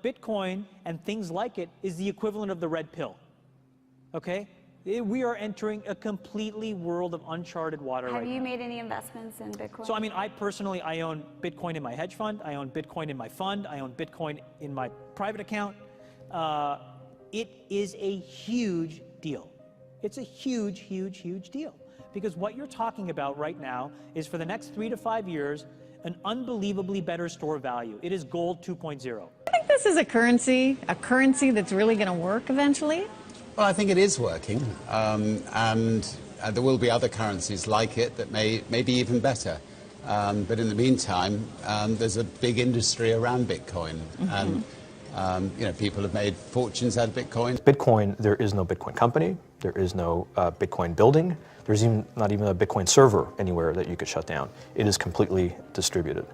Bitcoin and things like it is the equivalent of the red pill, okay? We are entering a completely world of uncharted water right now. Have you made any investments in Bitcoin? So, I mean, I personally own Bitcoin in my hedge fund. I own Bitcoin in my fund. I own Bitcoin in my private account. It is a huge deal. It's a huge, huge, huge deal. Because what you're talking about right now is for the next 3 to 5 years, an unbelievably better store of value. It is gold 2.0. I think this is a currency that's really going to work eventually. Well, I think it is working, and there will be other currencies like it that may be even better. But in the meantime, there's a big industry around Bitcoin, and people have made fortunes out of Bitcoin. Bitcoin, there is no Bitcoin company, there is no Bitcoin building, there's not even a Bitcoin server anywhere that you could shut down. It is completely distributed.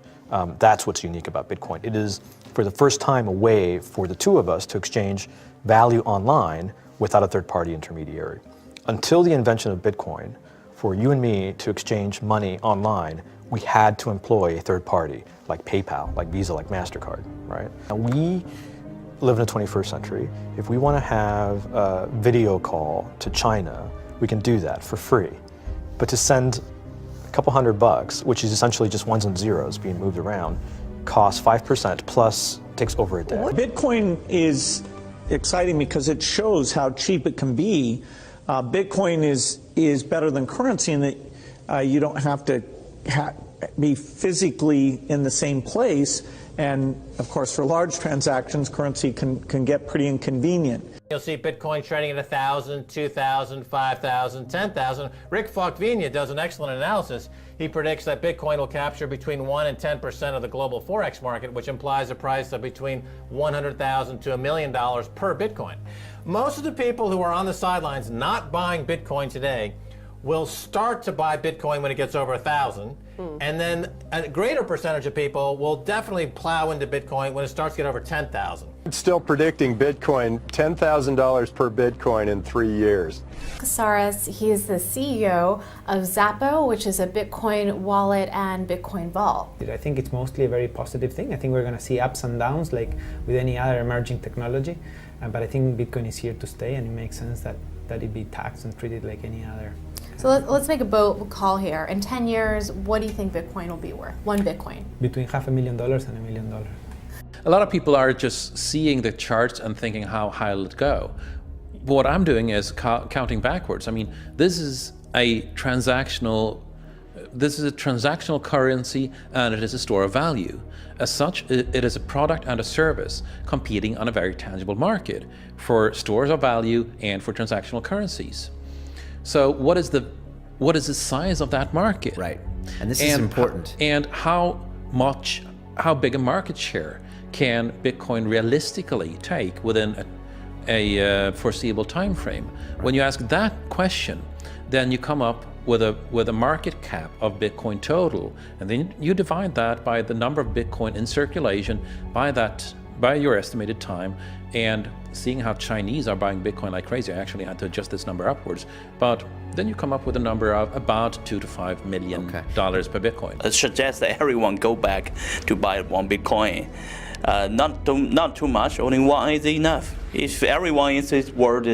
That's what's unique about Bitcoin. It is, for the first time, a way for the two of us to exchange value online without a third-party intermediary. Until the invention of Bitcoin, for you and me to exchange money online, we had to employ a third party, like PayPal, like Visa, like MasterCard, right? Now we live in the 21st century. If we want to have a video call to China, we can do that for free. But to send a couple $100, which is essentially just ones and zeros being moved around, costs 5% plus takes over a day. Bitcoin is exciting because it shows how cheap it can be. Bitcoin is better than currency in that you don't have to be physically in the same place. And of course, for large transactions, currency can get pretty inconvenient. You'll see Bitcoin trading at 1,000, 2,000, 5,000, 10,000. Rick Falkvinia does an excellent analysis. He predicts that Bitcoin will capture between 1 and 10% of the global Forex market, which implies a price of between $100,000 to $1 million per Bitcoin. Most of the people who are on the sidelines not buying Bitcoin today will start to buy Bitcoin when it gets over 1,000, and then a greater percentage of people will definitely plow into Bitcoin when it starts to get over 10,000. It's still predicting Bitcoin, $10,000 per Bitcoin in 3 years. Casares, he is the CEO of Xapo, which is a Bitcoin wallet and Bitcoin vault. I think it's mostly a very positive thing. I think we're going to see ups and downs like with any other emerging technology, but I think Bitcoin is here to stay, and it makes sense that it be taxed and treated like any other. So let's make a bold call here. In 10 years, what do you think Bitcoin will be worth? One Bitcoin? Between $500,000 and $1 million. A lot of people are just seeing the charts and thinking, how high will it go? What I'm doing is counting backwards. I mean, this is a transactional currency, and it is a store of value. As such, it is a product and a service competing on a very tangible market for stores of value and for transactional currencies. So what is the size of that market? Right, and this is important. And how big a market share can Bitcoin realistically take within a foreseeable time frame? Right. When you ask that question, then you come up with a market cap of Bitcoin total, and then you divide that by the number of Bitcoin in circulation by your estimated time, and seeing how Chinese are buying Bitcoin like crazy. I actually had to adjust this number upwards, but then you come up with a number of about $2 to $5 million per Bitcoin. I suggest that everyone go back to buy one Bitcoin. Not too much, only one is enough. If everyone in this world,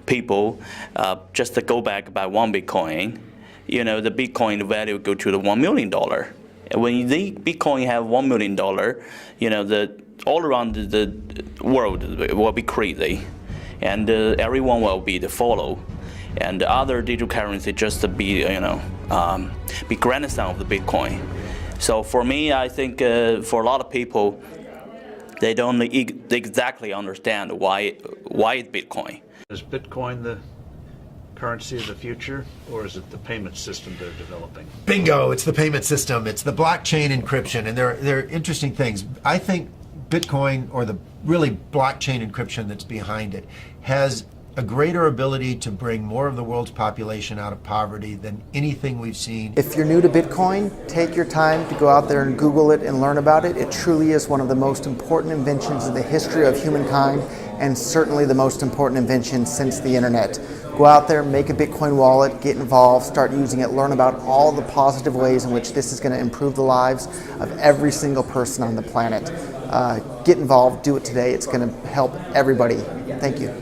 people, just to go back buy one Bitcoin, the Bitcoin value go to the $1 million. When the Bitcoin have $1 million, all around the world will be crazy, and everyone will be the follow, and the other digital currency just to be be grandson of the Bitcoin. So for me, I think for a lot of people, they don't exactly understand why it's Bitcoin. Is Bitcoin the currency of the future, or is it the payment system they're developing? Bingo! It's the payment system. It's the blockchain encryption, and they're interesting things. I think Bitcoin, or the really blockchain encryption that's behind it, has a greater ability to bring more of the world's population out of poverty than anything we've seen. If you're new to Bitcoin, take your time to go out there and Google it and learn about it. It truly is one of the most important inventions in the history of humankind, and certainly the most important invention since the internet. Go out there, make a Bitcoin wallet, get involved, start using it, learn about all the positive ways in which this is going to improve the lives of every single person on the planet. get involved, do it today. It's going to help everybody. Thank you.